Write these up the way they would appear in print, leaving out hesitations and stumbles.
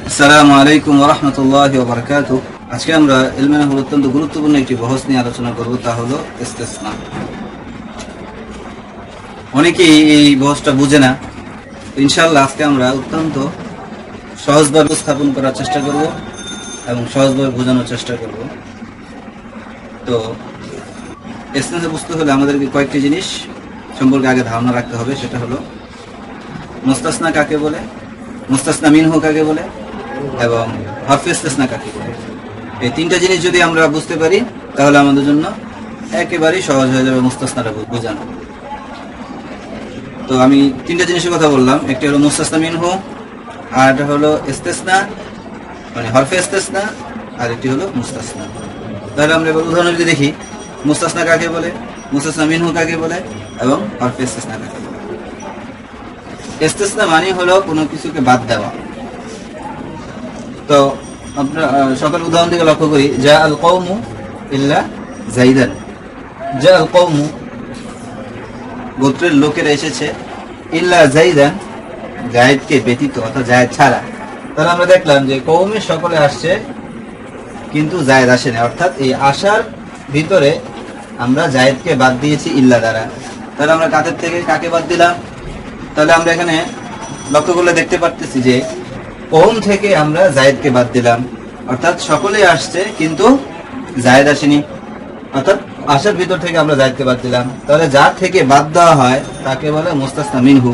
আসসালামু আলাইকুম ওয়া রাহমাতুল্লাহি ওয়া বারাকাতুহু। আজকে আমরা ইলমে নাহওর অত্যন্ত গুরুত্বপূর্ণ একটি বহস নিয়ে আলোচনা করব, তা হলো ইস্তিসনা। অনেকেই এই বহসটা বুঝে না। ইনশাআল্লাহ আজকে আমরা অত্যন্ত সহজভাবে উপস্থাপন করার চেষ্টা করব এবং সহজভাবে বোঝানোর চেষ্টা করব। তো ইস্তিসনা বুঝতে হলে আমাদেরকে কয়েকটি জিনিস সম্পর্কে আগে ধারণা রাখতে হবে। সেটা হলো মুস্তাসনা কাকে বলে, মুস্তাসনা মিনহু কাকে বলে এবং হরফে ইস্তিসনা কাকে বলে। এই তিনটা জিনিস যদি আমরা বুঝতে পারি তাহলে আমাদের জন্য একেবারেই সহজ হয়ে যাবে মুস্তাসনাটা বোঝানো। তো আমি তিনটা জিনিসের কথা বললাম, একটি হলো মুস্তাসনা মিনহু, আর একটা হলো ইস্তিসনা মানে হরফে ইস্তিসনা, আর একটি হলো মুস্তাসনা। তাহলে আমরা এবার উদাহরণ যদি দেখি, মুস্তাসনা কাকে বলে, মুস্তাসনা মিনহু কাকে বলে এবং হরফে ইস্তিসনা কাকে বলে। ইস্তিসনা মানে হলো কোনো কিছুকে বাদ দেওয়া। তো আমরা সকল উদাহরণ থেকে লক্ষ্য করি, যা আল কওমু ইল্লা যাইদান, যা আল কওমু গোত্রের লোকেরা এসেছে, ইল্লা যাইদান জায়েদকে ব্যতীত, অর্থাৎ জায়েদ ছাড়া। তাহলে আমরা দেখলাম যে কওমের সকলে আসছে কিন্তু জায়েদ আসেনি, অর্থাৎ এই আসার ভিতরে আমরা জায়েদকে বাদ দিয়েছি ইল্লা দ্বারা। তাহলে আমরা কাদের থেকে কাকে বাদ দিলাম? তাহলে আমরা এখানে লক্ষ্য করলে দেখতে পারতেছি যে কওম থেকে আমরা জায়েদকে বাদ দিলাম, অর্থাৎ সকলেই আসছে কিন্তু জায়েদ আসেনি, অর্থাৎ আসার ভিতর থেকে আমরা জায়েদকে বাদ দিলাম। তাহলে যার থেকে বাদ দেওয়া হয় তাকে বলে মুস্তাসনা মিনহু।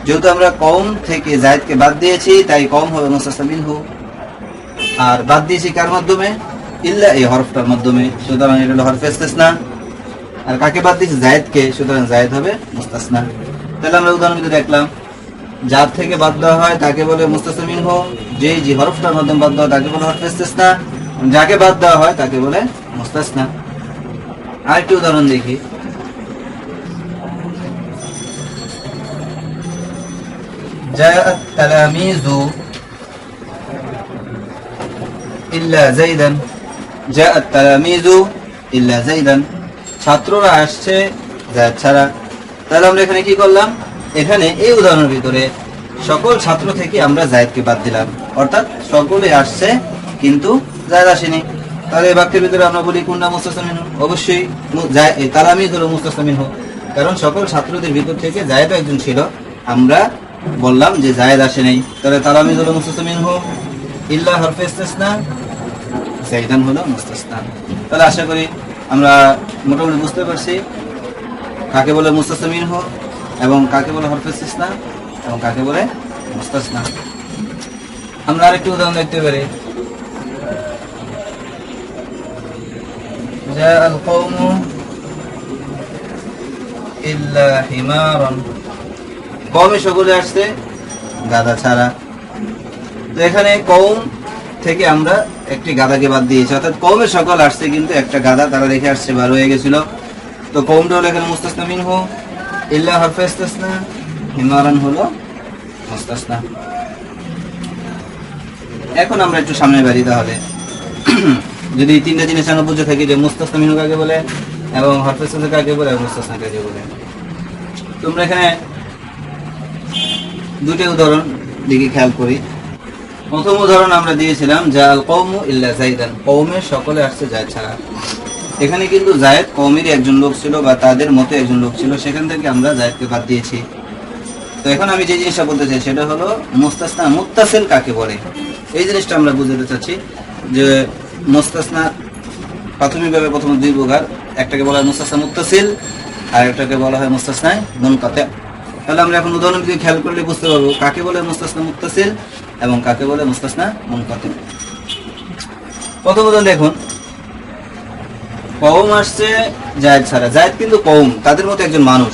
যেহেতু আমরা কওম থেকে জায়েদকে বাদ দিয়েছি তাই কওম হবে মুস্তাসনা মিনহু। আর বাদ দিয়েছি কার মাধ্যমে? ইল্লা এই হরফটার মাধ্যমে, সুতরাং এটা হলো হরফে ইস্তিসনা। আর কাকে বাদ দিয়েছি? জায়েদকে, সুতরাং জায়েদ হবে মুস্তাসনা। তাহলে আমরা উদাহরণ কিন্তু দেখলাম, যার থেকে বাদ দেওয়া হয় তাকে বলে মুস্তাসনা মিনহু, যে হরফটার মাধ্যমে বাদ দেওয়া হয় তাকে বলে হরফে ইস্তিসনা, যাকে বাদ দেওয়া হয় তাকে বলে মুস্তাসনা। আরেকটি উদাহরণ দেখি, জাআত তালামিযু ইল্লা যাইদান, জাআত তালামিযু ইল্লা যাইদান, ছাত্ররা আসছে জায়েদ ছাড়া। তাহলে আমরা এখানে কি করলাম? এখানে এই উদাহরণের ভিতরে সকল ছাত্র থেকে আমরা জায়েদকে বাদ দিলাম, অর্থাৎ সকলে আসছে কিন্তু জায়েদ আসেনি। তাহলে এই বাক্যের ভিতরে আমরা বলি কোনটা মুস্তাসনা মিনহু? অবশ্যই তালামিয হলো মুস্তাসনা মিনহু, কারণ সকল ছাত্রদের ভিতর থেকে জায়েদও একজন ছিল, আমরা বললাম যে জায়েদ আসে নাই। তাহলে তালামিয হলো মুস্তাসনা মিনহু, ইল্লা হরফে ইস্তিসনা, যাইদান হলো মুস্তাসনা। তাহলে আশা করি আমরা মোটামুটি বুঝতে পারছি কাকে বলে মুস্তাসনা মিনহু এবং কাকে বলে হরফে ইস্তিসনা এবং কাকে বলে মুস্তাসনা। আমরা আরেকটি উদাহরণ দেখতে পারি, جاء القوم إلا حمارا, কওমে সকলে আসছে গাধা ছাড়া। তো এখানে কওম থেকে আমরা একটি গাধাকে বাদ দিয়েছি, অর্থাৎ কওমের সকল আসছে কিন্তু একটা গাধা তারা রেখে আসছে, বার হয়ে গেছিল। তো কওমটা হলো এখানে মুস্তাসনা মিনহু, ইল্লা হরফে ইস্তিসনা, হিমারান হলো মুস্তাসনা। এখন আমরা একটু সামনে বাড়ি, তাহলে যদি তিনটা জিনিস আমরা বুঝে থাকি যে মুস্তাসনা মিনহু কাকে বলে এবং হরফে ইস্তিসনা কাকে বলে এবং মুস্তাসনা কাকে বলে। তোমরা এখানে দুটো উদাহরণ দিকে খেয়াল করি। প্রথম উদাহরণ আমরা দিয়েছিলাম যা আল কওমু ইল্লা যাইদান, কওমের সকলে আসছে জায়েদ ছাড়া। এখানে কিন্তু জায়েদ কওমেরই একজন লোক ছিল বা তাদের মতো একজন লোক ছিল, সেখান থেকে আমরা জায়েদকে বাদ দিয়েছি। তো এখন আমি যে জিনিসটা বলতে চাই সেটা হলো মুস্তাসনা মুত্তাসিল কাকে বলে। এই জিনিসটা আমরা বুঝতে চাচ্ছি যে মুস্তাসনা প্রাথমিকভাবে প্রথম দুই প্রকার, একটাকে বলা হয় মুস্তাসনা মুত্তাসিল আর একটাকে বলা হয় মুস্তাসনা মুনকাতি। তাহলে আমরা এখন উদাহরণ দিয়ে খেয়াল করলে বুঝতে পারবো কাকে বলে মুস্তাসনা মুত্তাসিল এবং কাকে বলে মুস্তাসনা মুনকাতি। প্রথম উদাহরণ দেখুন, কওম আসছে জায়েদ ছাড়া, জায়েদ কিন্তু কওম তাদের মতো একজন মানুষ,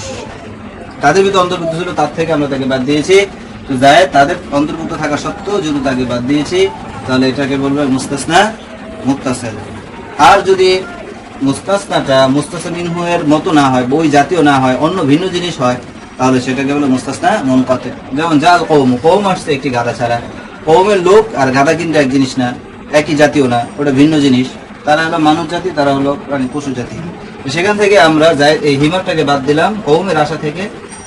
তাদের ভিতরে অন্তর্ভুক্ত ছিল, তার থেকে আমরা তাকে বাদ দিয়েছি। তো জায়েদ তাদের অন্তর্ভুক্ত থাকা সত্ত্বেও যদি তাকে বাদ দিয়েছি তাহলে এটাকে বলবে মুস্তাসনা মুত্তাসিল। আর যদি মুস্তাসনাটা মুস্তাসনা মিনহু এর মতো না হয়, বই জাতীয় না হয়, অন্য ভিন্ন জিনিস হয়, তাহলে সেটাকে বলে মুস্তাসনা মুনকাতি। যেমন জাল কওম, কওম আসছে একটি গাধা ছাড়া। কওমের লোক আর গাধা কিন্তু এক জিনিস না, একই জাতীয় না, ওটা ভিন্ন জিনিস। তারা হলো মানুষ জাতি, তারা হলো প্রাণী পশু জাতি। সেখান থেকে আমরা এই হিমারটাকে বাদ দিলাম কওমের আশা থেকে,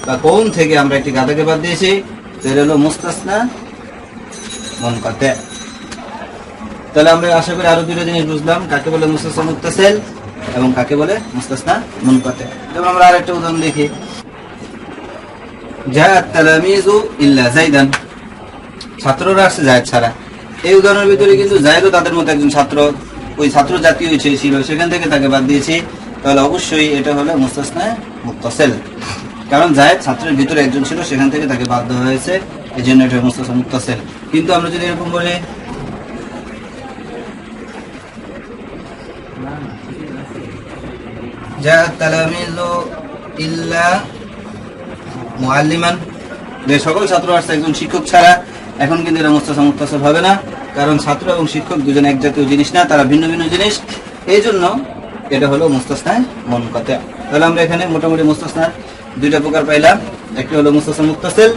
বা কওম থেকে আমরা একটি গাধাকে বাদ দিয়েছি, এটা হলো মুস্তাসনা মুনকাতে। তাহলে আমরা আশা করি আরো দুটো জিনিস বুঝলাম, কাকে বলে মুস্তাসনা মুত্তাসিল এবং কাকে বলে মুস্তাসনা মুনকাতে। যেমন আমরা আরেকটা উদাহরণ দেখি, জাআত তালামিযু ইল্লা যাইদান, ছাত্ররা আসছে জায়েদ ছাড়া। এই উদাহরণের ভিতরে কিন্তু জায়েদও তাদের মতো একজন ছাত্র, ওই ছাত্র জাতীয় ছিল, সেখান থেকে তাকে বাদ দিয়েছি, তাহলে অবশ্যই এটা হলো মুস্তাসনা মুত্তাসিল, কারণ জায়েদ ছাত্রের ভিতরে একজন ছিল, সেখান থেকে তাকে বাদ দেওয়া হয়েছে, এই জন্য এটা মুস্তাসনা মুত্তাসিল। কিন্তু আমরা যদি এরকম বলি জাআত তালামিযু ইল্লা মুআল্লিমান, যে সকল ছাত্র আসছে একজন শিক্ষক ছাড়া, এখন কিন্তু এটা মুস্তাসনা মুত্তাসিল হবে না, কারণ ছাত্র এবং শিক্ষক দুজন এক জাতীয় জিনিস না, তারা ভিন্ন ভিন্ন জিনিস, এই জন্য এটা হলো মুস্তাসনা মুনকাতে। তাহলে আমরা এখানে মোটামুটি মুস্তাসনার দুইটা প্রকার পাইলাম। একটি হলো মুস্তাসনা মুত্তাসিল,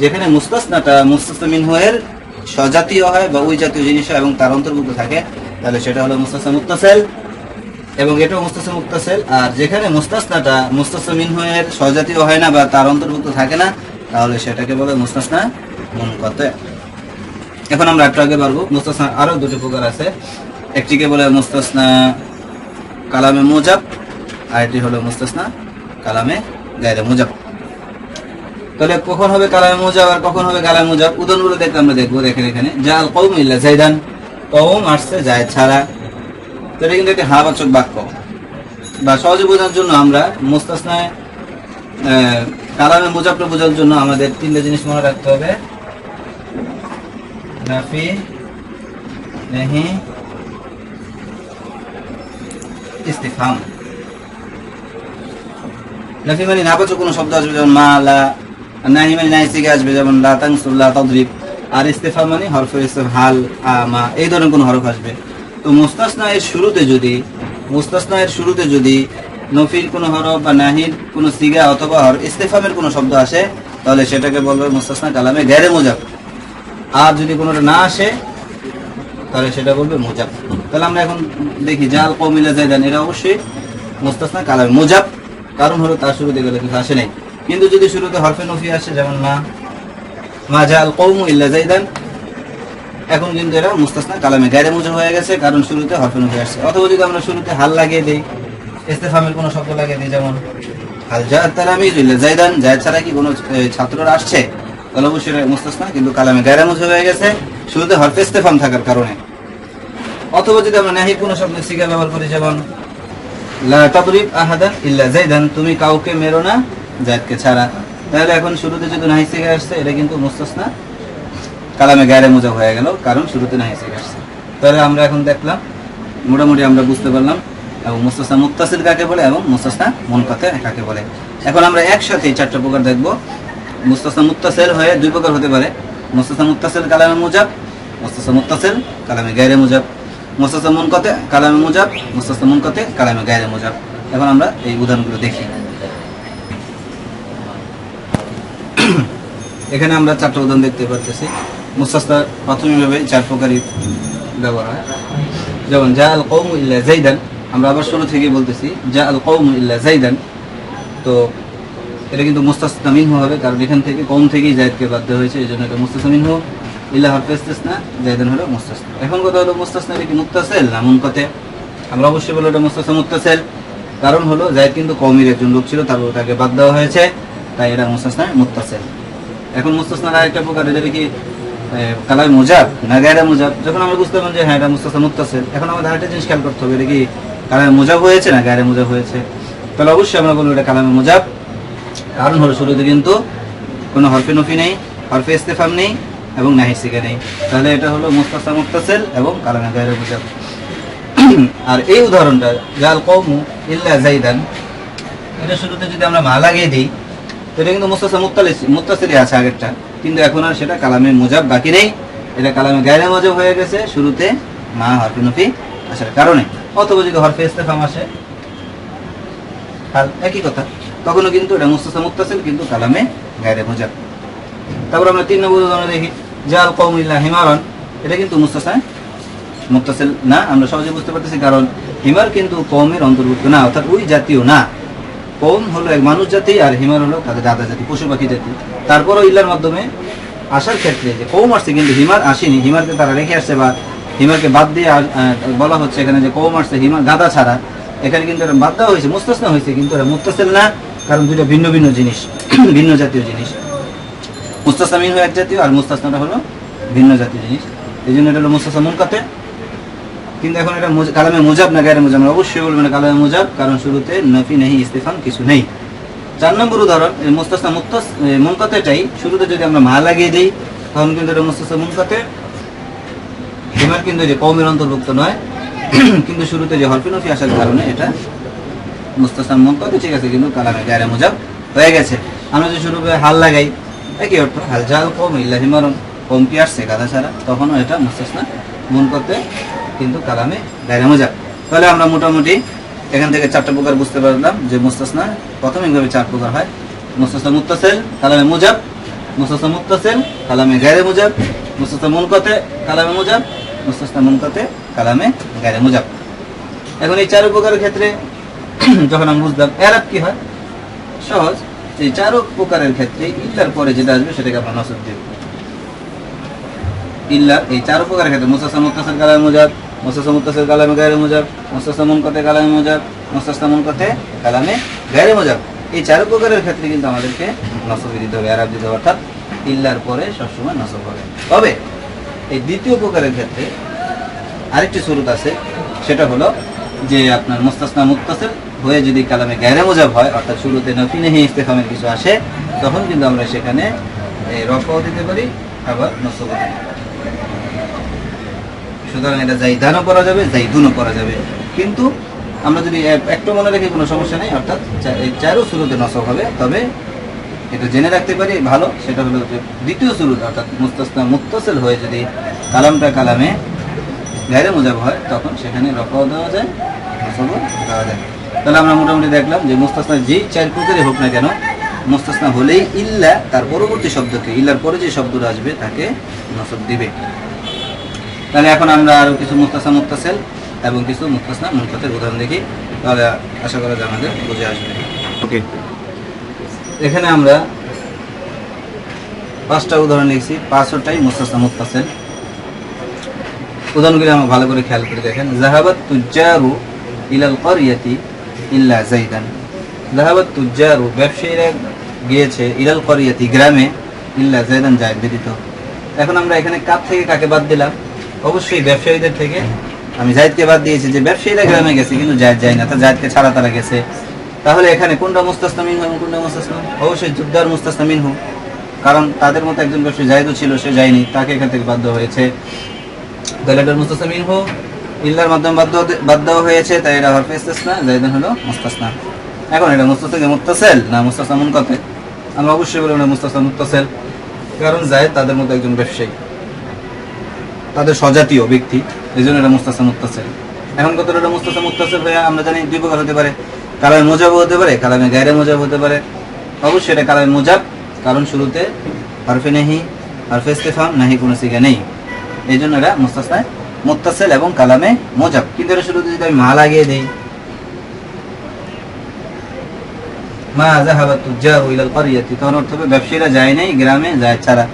যেখানে মুস্তাসনাটা মুস্তাসনা মিনহু এর স্বজাতীয় হয় বা ওই জাতীয় জিনিস হয় এবং তার অন্তর্ভুক্ত থাকে, তাহলে সেটা হলো মুস্তাসনা মুত্তাসিল, এবং এটাও মুস্তাসনা মুত্তাসিল। আর যেখানে মুস্তাসনাটা মুস্তাসনা মিনহু এর স্বজাতীয় হয় না বা তার অন্তর্ভুক্ত থাকে না, তাহলে সেটাকে বলে মুস্তাসনা মুনকাতে। এখন আমরা একটু আগে পারবো, মুস্তাসনা আরো দুটো প্রকার আছে, একটিকে বলে মুস্তাসনা কালামে মুজাব, আর এটি হলো মুস্তাসনা কালামে গায়রে মুজাব। তাহলে কখন হবে কালামে মুজাব আর কখন হবে কালামে মুজাব, উদাহরণগুলো দেখলে আমরা দেখবো। দেখেন এখানে জাআল কওম ইল্লা যাইদান, কওম আসছে জায়েদ ছাড়া, তো এটা কিন্তু একটি হাবাচক বাক্য, বা সহজে বোঝার জন্য আমরা মুস্তাসনা কালামে মুজাবকে বোঝার জন্য আমাদের তিনটা জিনিস মনে রাখতে হবে, নাফি, নাহি, ইস্তিফহাম। নাফি মানে নাবাচক কোনো শব্দ আসবে, যেমন মা, লা, নাহি মানে নাই থেকে আসবে, যেমন লা তানসুর, লা তাদরিব, আর ইস্তিফহাম মানে হরফে ইস্তিফহাম, হাল, আ, মা, এই ধরনের কোনো হরফ আসবে। তো মুস্তাসনা এর শুরুতে যদি নফির কোনো হরফ বা নাহির কোনো সিগা অথবা ইস্তিফহামের কোনো শব্দ আসে, তাহলে সেটাকে বলবে মুস্তাসনা কালামে গায়রে মুজাব। আর যদি কোনোটা না আসে, তাহলে সেটা বলবে মুজাব। তাহলে আমরা এখন দেখি জাআল কওম ইল্লা যাইদান, এটা অবশ্যই মুস্তাসনা কালামে মুজাব, কারণ হলো তার শুরুতে গেলে কিছু আসে নাই। কিন্তু যদি শুরুতে হরফে নফি আসে, যেমন মা জাআল কওম ইল্লা যাইদান, এখন কিন্তু এটা মুস্তাসনা কালামে গায়রে মুজাব হয়ে গেছে, কারণ শুরুতে হরফে নফি আসছে। অথবা যদি আমরা শুরুতে হাল লাগিয়ে দেই, ইস্তিফহামের কোনো শব্দ লাগিয়ে দিই, যেমন হাল জাআত তালামিযু ইল্লা যাইদান, জায়েদ ছাড়া কি কোনো ছাত্ররা আসছে, তাহলে অবশ্যই এটা মুস্তাসনা কিন্তু কালামে গায়রে মুজাব হয়ে গেছে, শুরুতে হরফে ইস্তিফহাম থাকার কারণে। অথবা যদি আমরা নাহি কোনো শব্দের সিগা ব্যবহার করি, যেমন লা তাদরিব আহাদান ইল্লা যাইদান, তুমি কাউকে মেরো না যায়েদকে ছাড়া, তাহলে এখন শুরুতে যদি নাহি সিগা আসছে, এটা কিন্তু মুস্তাসনা কালামে গায়রে মুজাব হয়ে গেল, কারণ শুরুতে নাহি সিগা আসছে। তাহলে আমরা এখন দেখলাম, মোটামুটি আমরা বুঝতে পারলাম এবং মুস্তাসনা মুত্তাসিল কাকে বলে এবং মুস্তাসনা মুনকাতে কাকে বলে। এখন আমরা একসাথে চারটা প্রকার দেখব। মুস্তাসনা মুত্তাসিল হয়ে দুই প্রকার হতে পারে, মুস্তাসনা মুত্তাসিল কালামে মুজাব, মুস্তাসনা মুত্তাসিল কালামে গায়রে মুজাব, মুস্তাসনা মুনকাতে কালামে মুজাব, মুস্তাসনা মুনকাতে কালামে গায়রে মুজাব। এখন আমরা এই উদাহরণগুলো দেখি। এখানে আমরা চারটা উদাহরণ দেখতে পাচ্ছি। মুস্তাসনা প্রাথমিকভাবে চার প্রকারই ব্যবহার হয়, যেমন জাআল কওম ইল্লা যাইদান, আমরা আবার শুরু থেকে বলতেছি জাআল কওম ইল্লা যাইদান, তো এটা কিন্তু মুস্তাসনা মিনহু হবে, কারণ এখান থেকে কওম থেকেই যায়েদকে বাদ দেওয়া হয়েছে, এই জন্য এটা মুস্তাসনা মিনহু, ইল্লা হরফে ইস্তিসনা, যাইদান হলো মুস্তাসনা। এখন কথা হলো মুস্তাসনা কি মুত্তাসিল না মুনকাতে? আমরা অবশ্যই বলবো এটা মুস্তাসনা মুত্তাসিল, কারণ হলো যায়েদ কিন্তু কওমের একজন লোক ছিল, তারপর তাকে বাদ দেওয়া হয়েছে, তাই এটা মুস্তাসনা মুত্তাসিল। এখন মুস্তাসনার আরেকটা প্রকার, এটা কি কালামে মুজাব না গায়রে মুজাব? যখন আমরা বুঝতে পারলাম যে হ্যাঁ এটা মুস্তাসনা মুত্তাসিল, এখন আমাদের আরেকটা জিনিস খেয়াল করতে হবে, এটা কি কালামে মুজাব হয়েছে না গায়রে মুজাব হয়েছে? তাহলে অবশ্যই আমরা বলবো এটা কালামে মুজাব, কারণ হলো শুরুতে কিন্তু কোনো হরফে নফি নেই, হরফে ইস্তিফহাম নেই এবং নাহি সিগা নেই, তাহলে এটা হলো মুস্তাসনা মুত্তাসিল এবং কালামে গায়রে মুজাব। আর এই উদাহরণটা জাআল কওম ইল্লা যাইদান, এটা শুরুতে যদি আমরা মা লাগিয়ে দিই, তো এটা কিন্তু মুস্তাসনা মুত্তাসিলই আছে আগেরটা, কিন্তু এখন আর সেটা কালামে মুজাব বাকি নেই, এটা কালামে গায়রে মুজাব হয়ে গেছে শুরুতে মা হরফে নফি আসার কারণে। অথবা যদি হরফে ইস্তিফহাম আসে, একই কথা, তখনও কিন্তু এটা মুস্তাসনা মুত্তাসিল কিন্তু কালামে গায়রে মুজাব। তারপর আমরা 3 নম্বর উদাহরণ দেখি, জাআল কওম ইল্লা হিমারান, এটা কিন্তু মুস্তাসনা মুত্তাসিল না, আমরা সহজে বুঝতে পারতেছি, কারণ হিমার কিন্তু কওমের অন্তর্ভুক্ত না, অর্থাৎ ওই জাতীয় না। কওম হলো এক মানুষ জাতি আর হিমার হলো তাদের দাদা জাতি, পশু পাখি জাতি। তারপরও ইল্লার মাধ্যমে আসার ক্ষেত্রে যে কৌম আসছে কিন্তু হিমার আসেনি, হিমারকে তারা রেখে আসছে বা হিমারকে বাদ দিয়ে বলা হচ্ছে এখানে যে কৌম আসছে হিমার গাদা ছাড়া, এখানে কিন্তু এটা বাদ দেওয়া হয়েছে, মুস্তাসনা হয়েছে, কিন্তু এটা মুত্তাসিল না, কারণ দুটো ভিন্ন ভিন্ন জিনিস, ভিন্ন জাতীয় জিনিস। মুস্তাসনা মিনহু এক জাতীয় আর মুস্তাসনাটা হলো ভিন্ন জাতীয় জিনিস, এই জন্য এটা হলো মুস্তাসনা মুনকাতে। কিন্তু এখন এটা কালামে মুজাব না গায়রে মুজাব, আমরা অবশ্যই বলবো না কালামে মুজাব, কারণ শুরুতে নফি নেই ইস্তিফাম কিছু নেই। 4 নম্বর উদাহরণ, মুস্তাসনা মুনকাতেটাই শুরুতে যদি আমরা মা লাগিয়ে দিই তখন কিন্তু এটা মুস্তাসনা মুনকাতে। হিমার কিন্তু যে কওমের অন্তর্ভুক্ত নয়, কিন্তু শুরুতে যে হরফে নফি আসার কারণে এটা মুস্তাসনা মুনকাতে, ঠিক আছে, কিন্তু কালামে গায়রে মুজাব হয়ে গেছে। আমরা যদি শুরুতে হাল লাগাই, একই অর্থ, হাল জাল কওম ইল্লা হিমারুন, কওম কি আসছে গাদা ছাড়া, তখনও এটা মুস্তাসনা মুনকাতে, কিন্তু কালামে গায়রে মুজাব। তাহলে আমরা মোটামুটি এখান থেকে 4টা প্রকার বুঝতে পারলাম যে মুস্তাসনা প্রাথমিকভাবে 4 প্রকার হয়। মুস্তাসনা মুত্তাসিল, কালামে মুজাব; মুস্তাসনা মুত্তাসিল, কালামে গায়রে মুজাব; মুস্তাসনা মুনকাতে, কালামে মুজাব; মুস্তাসনা মুনকাতে, কালামে গায়রে মুজাব। এখন এই 4 প্রকারের ক্ষেত্রে যখন আমরা বুঝলাম ইআরাব কি হয়, সহজ। এই 4 প্রকারের ক্ষেত্রে ইল্লার পরে যেটা আসবে সেটাকে আমরা নসব দেব। ইল্লা এই 4 প্রকারের ক্ষেত্রে মুস্তাসনা মুত্তাসিল, কালামে মুজাব; মুস্তাসনা মুত্তাসিল, কালামে গায়রে মুজাব; মুস্তাসনা মুনকাতে, কালামে মুজাব; মুস্তাসনা মুনকাতে, কালামে গায়রে মুজাব। এই 4 প্রকারের ক্ষেত্রে কিন্তু আমাদেরকে নসব দিতে হবে, ইআরাব দিতে হবে, অর্থাৎ ইল্লার পরে সবসময় নসব হবে। তবে এই দ্বিতীয় প্রকারের ক্ষেত্রে আরেকটি সুরত আছে, সেটা হলো যে আপনার মুস্তাসনা মুত্তাসিল হয়ে যদি কালামে গায়রে মুজাব হয়, অর্থাৎ শুরুতে নফি নেহি ইস্তিফামের কিছু আসে, তখন কিন্তু আমরা সেখানে রফাও দিতে পারি, আবার নসবও দিতে পারি। সুতরাং এটা জাইদানও করা যাবে, জাইদুনও করা যাবে। কিন্তু আমরা যদি একটু মনে রেখে কোনো সমস্যা নেই, অর্থাৎ 4 শুরুতে নসব হবে। তবে এটা জেনে রাখতে পারি ভালো, সেটা হলো যে দ্বিতীয় শুরুতে অর্থাৎ মুস্তাসনা মুত্তাসিল হয়ে যদি কালামটা কালামে গায়রে মুজাব হয়, তখন সেখানে রফাও দেওয়া যায়, নসবও দেওয়া যায়। তাহলে আমরা মোটামুটি দেখলাম যে মুস্তাসনা যেই 4 প্রকারই হোক না কেন, মুস্তাসনা হলেই ইল্লা তার পরবর্তী শব্দকে, ইল্লার পরে যে শব্দটা আসবে তাকে নসব দিবে। তাহলে এখন আমরা আরো কিছু মুস্তাসনা মুত্তাসিল এবং কিছু মুস্তাসনা মুনকাতের উদাহরণ দেখি, তাহলে আশা করা যায় আমাদের বুঝে আসবে। ওকে, এখানে আমরা 5টা উদাহরণ লিখছি, 5টাই মুস্তাসনা মুত্তাসিল। উদাহরণগুলো আমরা ভালো করে খেয়াল করে দেখেন। যাহাবাত তুজ্জারু ইলাল ক্বরিয়াতি ইল্লা যাইদান। যাহাবাত তুজ্জারু, ব্যবসায়ীরা গিয়েছে, ইলাল ক্বরিয়াতি, গ্রামে, ইল্লা যাইদান, জায়েদ ব্যতীত। এখন আমরা এখানে কার থেকে কাকে বাদ দিলাম? অবশ্যই ব্যবসায়ীদের থেকে আমি জায়েদকে বাদ দিয়েছি, যে ব্যবসায়ীরা গ্রামে গেছে কিন্তু জায়েদ যায় না, তা জায়েদকে ছাড়া তারা গেছে। তাহলে এখানে কোনটা মুস্তাসনা মিনহু এবং কোনটা মুস্তাসনা? অবশ্যই যুদ্ধার মুস্তাসনা মিনহু, কারণ তাদের মতো একজন ব্যবসায়ী জায়েদও ছিল, সে যায়নি, তাকে এখান থেকে বাধ্য হয়েছে। তাহলে এটা মুস্তাসনা মিনহু, ইল্লার মাধ্যমে বাদ দেওয়া হয়েছে, তাই এটা হরফে ইস্তিসনা, জায়েদান হলো মুস্তাসনা। এখন এটা মুস্তাসনা মুত্তাসিল না মুস্তাসনা মুনকাতে? আমরা অবশ্যই বলবো না মুস্তাসনা মুত্তাসিল, কারণ জায়েদ তাদের মতো একজন ব্যবসায়ী, তাদের স্বজাতীয় ব্যক্তি, এই জন্য এটা মুস্তাসনা মুত্তাসিল। এখন কত এটা মুস্তাসনা মুত্তাসিল হয়ে আমরা জানি 2 প্রকার হতে পারে, কালামে মুজাব হতে পারে, কালামে গায়রে মুজাব হতে পারে। অবশ্যই এটা কালামে মুজাব, কারণ শুরুতে হরফে নেহি, হরফে ইস্তিফাম, নাহি কোনো সিগা নেই, এই জন্য এটা মুস্তাসনা মুত্তাসিল এবং কালামে মুজাব। কিন্তু এটা শুরুতে যদি আমি মা লাগিয়ে দেই, মা যাহাবাত তুজ্জারু ইলাল ক্বরিয়াতি, তখন অর্থ হবে ব্যবসায়ীরা যায় নাই গ্রামে, জায়েদ ছাড়া।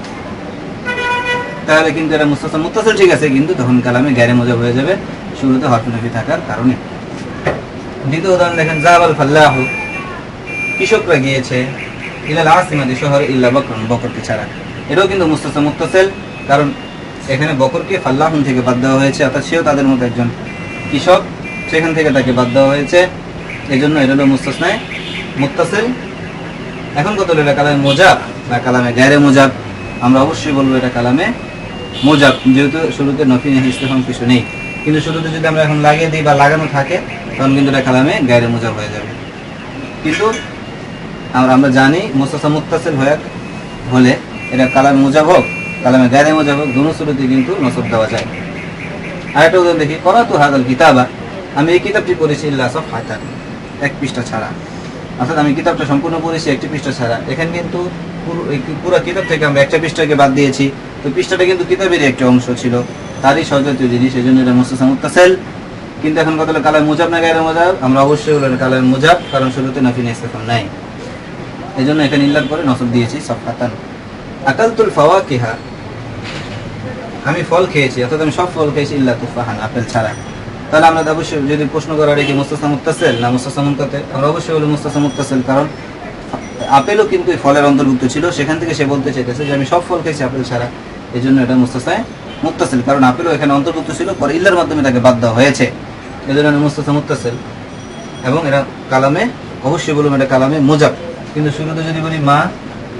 তাহলে কিন্তু এটা মুস্তাসনা মুত্তাসিল ঠিক আছে, কিন্তু তখন কালামে গায়রে মুজাব হয়ে যাবে শুরুতে হরফে নফি থাকার কারণে। দ্বিতীয় উদাহরণ দেখেন, যাহাবাল ফাল্লাহু, কৃষকরা গিয়েছে, ইলাল আসিমাতি, শহরে, ইল্লা বকরুন, বকরকে ছাড়া। এটাও কিন্তু মুস্তাসনা মুত্তাসিল, কারণ এখানে বকরকে ফাল্লাহুন থেকে বাদ দেওয়া হয়েছে, অর্থাৎ সেও তাদের মতো একজন কৃষক, সেখান থেকে তাকে বাদ দেওয়া হয়েছে, এই জন্য এটা হলো মুস্তাসনা মুত্তাসিল। এখন কত হলো, এটা কালামে মুজাব না কালামে গায়রে মুজাব? আমরা অবশ্যই বলবো এটা কালামে মুজাব, যেহেতু শুরুতে নফি নেহি ইস্তিফাম কিছু নেই। কিন্তু শুরুতে যদি আমরা এখন লাগিয়ে দিই বা লাগানো থাকে, তখন কিন্তু এটা কালামে গায়রে মুজাব হয়ে যাবে। কিন্তু আমরা জানি মুস্তাসনা মুত্তাসিল হলে এটা কালামে মুজাব হোক, কালামে গায়রে মুজাব হোক, দুনো শুরুতে কিন্তু নসব দেওয়া যায়। আরেকটা উদাহরণ দেখি, করাতু হাদাল কিতাবা, আমি এই কিতাবটি পড়েছি, ইল্লা সাফহাতান, 1 পৃষ্ঠা ছাড়া। অর্থাৎ আমি কিতাবটা সম্পূর্ণ পড়েছি 1টি পৃষ্ঠা ছাড়া। এখানে কিন্তু পুরো কিতাব থেকে আমরা 1টা পৃষ্ঠাকে বাদ দিয়েছি, তো পৃষ্ঠাটা কিন্তু কিতাবেরই একটা অংশ ছিল, তারই স্বজাতীয় জিনিস, এই জন্য এটা মুস্তাসনা মুত্তাসিল। কিন্তু এখন কত হলো, কালামে মুজাব না গায়রে মুজাব? আমরা অবশ্যই বলবো কালামে মুজাব, কারণ শুরুতে নফি নেহি ইস্তিফাম নাই, এই জন্য এখানে ইল্লার পরে নসব দিয়েছি সাফহাতান। আকালতুল ফাওয়াকিহা, আমি ফল খেয়েছি, অর্থাৎ আমি সব ফল খেয়েছি, ইল্লা তুফাহান, আপেল ছাড়া। তাহলে আমরা অবশ্যই যদি প্রশ্ন করার কি মুস্তাসনা মুত্তাসিল না মুস্তাসনা মুনকাতি, আমরা অবশ্যই বলি মুস্তাসনা মুত্তাসিল, কারণ আপেলও কিন্তু এই ফলের অন্তর্ভুক্ত ছিল, সেখান থেকে সে বলতে চাইতেছে যে আমি সব ফল খেয়েছি আপেল ছাড়া, এই জন্য এটা মুস্তাসনা মুত্তাসিল, কারণ আপেলও এখানে অন্তর্ভুক্ত ছিল, পরে ইল্লার মাধ্যমে তাকে বাদ দেওয়া হয়েছে, এই জন্য মুস্তাসনা মুত্তাসিল। এবং এটা কালামে অবশ্যই বলুন এটা কালামে মুজাব, কিন্তু শুরুতে যদি বলি মা,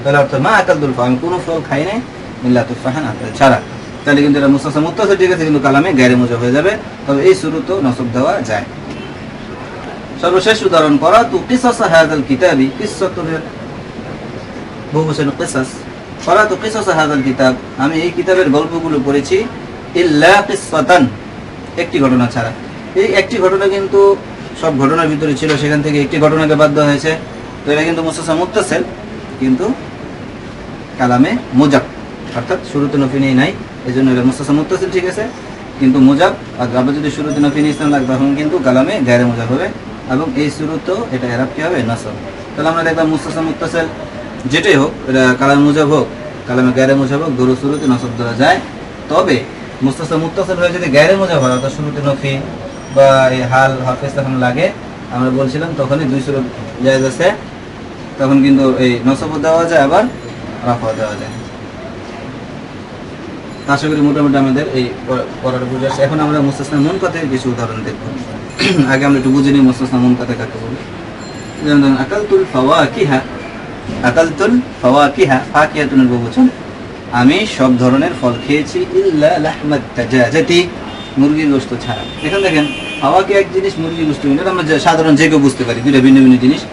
তাহলে অর্থ মা আকালতুল ফাওয়া, আমি কোনো ফল খাই নাই ইল্লা তুফাহান, আপেল ছাড়া, তাহলে কিন্তু এটা মুস্তাসনা মুত্তাসিল ঠিক আছে, কিন্তু কালামে গায়রে মুজাব হয়ে যাবে, তবে এই শুরুতেও নসব দেওয়া যায়। সর্বশেষ উদাহরণ করা তু কিসাস হাযাল কিতাবি, কিসাতুর বহুবচন কিসাস, করা তু কিসাস হাযাল কিতাব, আমি এই কিতাবের গল্পগুলো পড়েছি, ইল্লা কিসাতান, একটি ঘটনা ছাড়া। এই একটি ঘটনা কিন্তু সব ঘটনার ভিতরে ছিল, সেখান থেকে একটি ঘটনাকে বাদ দেওয়া হয়েছে, তো এটা কিন্তু মুস্তাসনা মুত্তাসিল, কিন্তু কালামে মুজাব, অর্থাৎ শুরুতে নফি নেই নাই, এই জন্য এটা মুস্তাসনা মুত্তাসিল ঠিক আছে, কিন্তু মুজাব, আর আবার যদি শুরুতে নফি নিয়ে ইসলাম লাগবে তখন কিন্তু কালামে গায়রে মুজাব হবে, এবং এই শুরুতেও এটা এরাব কি হবে, নাসব। তাহলে আমরা দেখলাম মুস্তাসনা মুত্তাসিল যেটাই হোক, এটা কালামে মুজাব হোক কালামে গায়রে মুজাব হোক, দুটো শুরুতে নসব দেওয়া যায়। তবে মুস্তাসনা মুত্তাসিল হয়ে যদি গায়রে মুজাব হয়, অর্থাৎ শুরুতে নফি বা এই হাল হাফেজ যখন লাগে, আমরা বলছিলাম তখনই দুই সুরত জায়েজ আছে, তখন কিন্তু এই নসবও দেওয়া যায়, আবার রাফাও দেওয়া যায়। আশা করি মোটামুটি আমাদের এই পড়াটা বুঝে আসছে। এখন আমরা মুস্তাসনা মুনকাতির কিছু উদাহরণ দেখব। আগে আমরা একটু বুঝে নিই মুস্তাসনা মুনকাতি কাকে বলে। যেমন ধরুন আকালতুল ফাওয়াকিহা, আকালতুল ফাওয়াকিহা, ফাকিহাতুনের বহুবচন, আমি সব ধরনের ফল খেয়েছি, ইল্লা লাহমাত তাজাজাতি, মুরগির গোশত ছাড়া। এখন দেখেন ফাওয়াকি এক জিনিস, মুরগির গোশত এটা আমরা সাধারণ যে কেউ বুঝতে পারি, দুইটা ভিন্ন ভিন্ন জিনিস।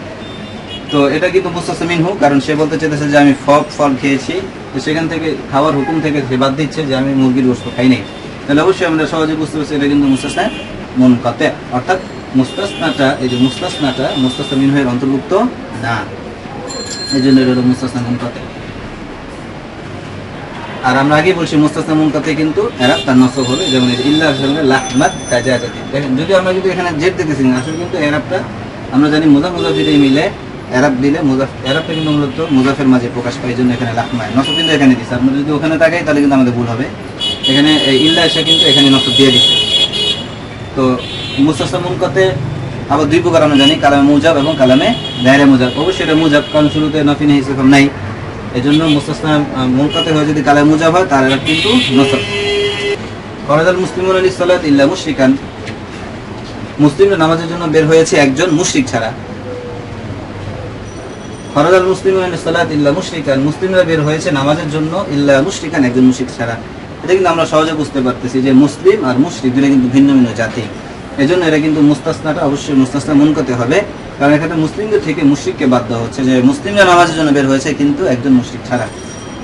তো এটা কিন্তু মুস্তাসনা মিনহু, কারণ সে বলতে চাইতেছে যে আমি সব ফল খেয়েছি, তো সেখান থেকে খাওয়ার হুকুম থেকে সে বাদ দিচ্ছে যে আমি মুরগির গোশত খাই নাই, তাহলে অবশ্যই আমরা সহজে বুঝতে পারছি এটা কিন্তু মুস্তাসনা মুনকাতি, অর্থাৎ মুস্তাসনাটা, এই যে মুস্তাসনাটা মুস্তাসনা মিনহুর অন্তর্ভুক্ত না, এই জন্য এটা হলো মুস্তাসনা মুনকাতি। আর আমরা আগেই বলছি মুস্তাসনা মুনকাতি কিন্তু এরাব তার নসব হবে, যেমন ইল্লার সঙ্গে লাহমাত তাজাজাতি। দেখেন যদি আমরা যদি এখানে জেদ দেখতেছি না, আসলে কিন্তু এরাবটা আমরা জানি মুজাফ মুজাফ যদি মিলে এরাব দিলে এরাবটা কিন্তু মূলত মুজাফের মাঝে প্রকাশ পায়, এই জন্য এখানে লাহমায় নসব কিন্তু এখানে দিচ্ছে। আমরা যদি ওখানে তাকাই তাহলে কিন্তু আমাদের ভুল হবে, এখানে ইল্লা এসে কিন্তু এখানে নসব দিয়ে দিচ্ছে। তো মুস্তাসনা মুনকাতি আবার দুই প্রকার আমরা জানি, কালামে মুজাব এবং কালামে গায়রে মুজাব। অবশ্যই এটা মুজাব, কারণ শুরুতে নফি নেই সেরকম নাই, এই জন্য মুস্তাসনা মুনকাতি হয়ে যদি কালামে মুজাব হয় তার এরাব কিন্তু নসব। খরাজাল মুসলিমুনা লিস-সালাত ইল্লা মুশরিকান, মুসলিমরা নামাজের জন্য বের হয়েছে একজন মুশরিক ছাড়া। খরাজাল মুসলিমুনা লিস-সালাত ইল্লা মুশরিকান, মুসলিমরা বের হয়েছে নামাজের জন্য, ইল্লা মুশরিকান, একজন মুশরিক ছাড়া। এটা কিন্তু আমরা সহজে বুঝতে পারতেছি যে মুসলিম আর মুশরিক দুটো কিন্তু ভিন্ন ভিন্ন জাতি, এই জন্য এটা কিন্তু মুস্তাসনাটা অবশ্যই মুস্তাসনা মুনকাতি হবে, কারণ এখানে মুসলিমদের থেকে মুশরিককে বাদ দেওয়া হচ্ছে, যে মুসলিমরা নামাজের জন্য বের হয়েছে কিন্তু একজন মুশরিক ছাড়া।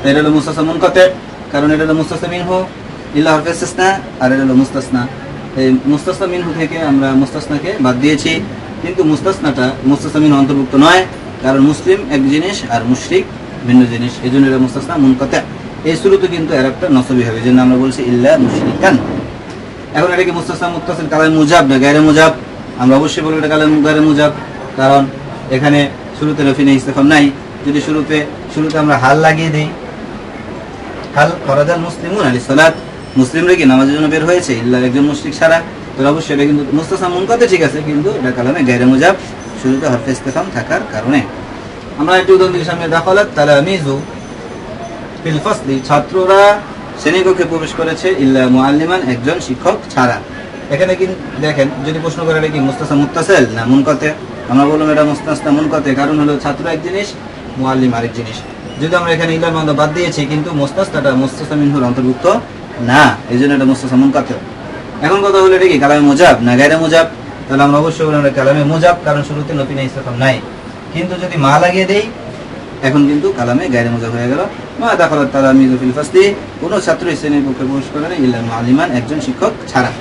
এটা হলো মুস্তাসনা মুনকাতি, কারণ এটা হলো মুস্তাসনা মিনহু, ইল্লা হরফে ইসতিসনা, আর এটা হলো মুস্তাসনা। এই মুস্তাসনা মিনহু থেকে আমরা মুস্তাসনাকে বাদ দিয়েছি, কিন্তু মুস্তাসনাটা মুস্তাসনা মিনহু অন্তর্ভুক্ত নয়, কারণ মুসলিম এক জিনিস আর মুশরিক ভিন্ন জিনিস, এই জন্য এটা মুস্তাসনা মুনকাতি। এই শুরুতে কিন্তু এরাবটা নসবি হবে, এই জন্য আমরা বলছি ইল্লা মুশরিকান। এখন এটা কি মুস্তাসনা মুত্তাসিল কালামে মুজাব না গায়রে মুজাব? আমরা অবশ্যই বলবো এটা কালামে গায়রে মুজাব, কারণ এখানে শুরুতে নফি নেই ইস্তেফাম নাই। যদি শুরুতে আমরা হাল লাগিয়ে দিই, হাল খরাজাল মুসলিমুনা লিস-সালাত, মুসলিমরা কি নামাজের জন্য বের হয়েছে ইল্লা একজন মুশরিক ছাড়া, তো অবশ্যই এটা কিন্তু মুস্তাসনা মুনকাতি ঠিক আছে, কিন্তু এটা কালামে গায়রে মুজাব, শুরুতে হরফে ইস্তেফাম থাকার কারণে। আমরা একটু উদাহরণ দিই সামনে, দাখালাত তালামিযু ফিল ফাসলি, ছাত্ররা শ্রেণীকক্ষে প্রবেশ করেছে, ইল্লা মুআল্লিমান, একজন শিক্ষক ছাড়া। এখানে কিন্তু দেখেন যদি প্রশ্ন করে এটা কি মুস্তাসনা মুত্তাসিল না মুনকাতি, আমরা বললাম এটা মুস্তাসনা মুনকাতি, কারণ হলো ছাত্র এক জিনিস, মুআল্লিম আরেক জিনিস। যদি আমরা এখানে ইল্লার মানটা বাদ দিয়েছি, কিন্তু মুস্তাসনাটা মুস্তাসনা মিনহুর অন্তর্ভুক্ত না, এই জন্য এটা মুস্তাসনা মুনকাতি। এখন কথা হলো এটা কি কালামে মুজাব না গায়রে মুজাব? তাহলে আমরা অবশ্যই বললাম এটা কালামে মুজাব, কারণ শুরুতে নফি নেই ইস্তেফাম নাই, কিন্তু যদি মা লাগিয়ে দেই এখন কিন্তু কালামে গায়রে মুজাব হয়ে গেল। মা দাখালাত তালামিযু ফিল ফাসলি, কোন ছাত্র শ্রেণীর কক্ষে প্রবেশ করে না ইল্লা মুআল্লিমান, একজন শিক্ষক ছাড়া।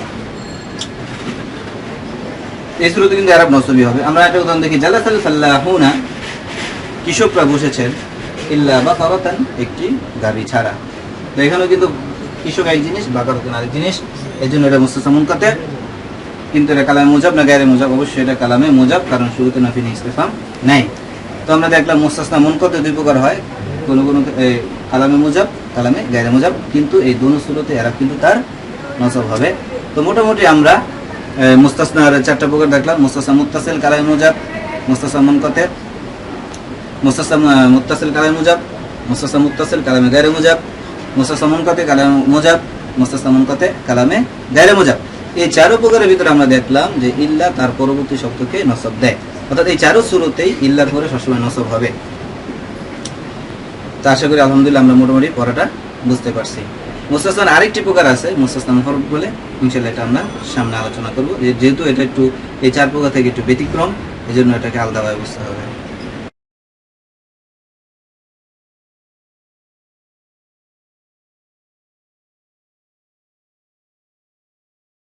এই শুরুতে কিন্তু আরব নসবি হবে। আমরা একটা উদাহরণ দেখি, জালাসাল ফাল্লাহুনা, কৃষকরা বসেছেন, ইল্লা বাকারাতান, একটি গাভী ছাড়া। তো এখানেও কিন্তু কৃষক এক জিনিস, বাকারাতান আরেক জিনিস, এই জন্য এটা মুস্তাসনা মুনকাতি, কিন্তু এটা কালামে মুজাব না গায়রে মুজাব? অবশ্যই এটা কালামে মুজাব, কারণ শুরুতে নফি নেই ইস্তেফাম নাই। তো আমরা দেখলাম মুস্তাসনা মুনকাতি দুই প্রকার হয়, কালামে মুজাব, কালামে গায়রে মুজাব, কিন্তু এই দোনো সুরতে এরা কিন্তু তার নসব হবে। তো মোটামুটি আমরা মুস্তাসনার 4টা প্রকার দেখলাম। মুস্তাসনা মুত্তাসিল কালামে মুজাব, মুস্তাসনা মুনকাতি, মুস্তাসনা মুত্তাসিল কালামে মুজাব, মুস্তাসনা মুত্তাসিল কালামে গায়রে মুজাব, মুস্তাসনা মুনকাতি কালামে মুজাব, মুস্তাসনা মুনকাতি কালামে গায়রে মুজাব। এই 4 প্রকারের ভিতরে আমরা দেখলাম যে ইল্লা তার পরবর্তী শব্দকে নসব দেয়, অর্থাৎ এই 4 সুরতেই ইল্লার পরে সবসময় নসব হবে। তো আশা করি আলহামদুলিল্লাহ আমরা মোটামুটি পড়াটা বুঝতে পারছি। মুস্তাসনার আরেকটি প্রকার আছে মুস্তাসনা মুফরদ বলে, ইনশাআল্লাহ এটা আমরা সামনে আলোচনা করব। যেহেতু এটা একটু এই 4 প্রকার থেকে একটু ব্যতিক্রম, এই জন্য এটাকে আলাদাভাবে বুঝতে হবে।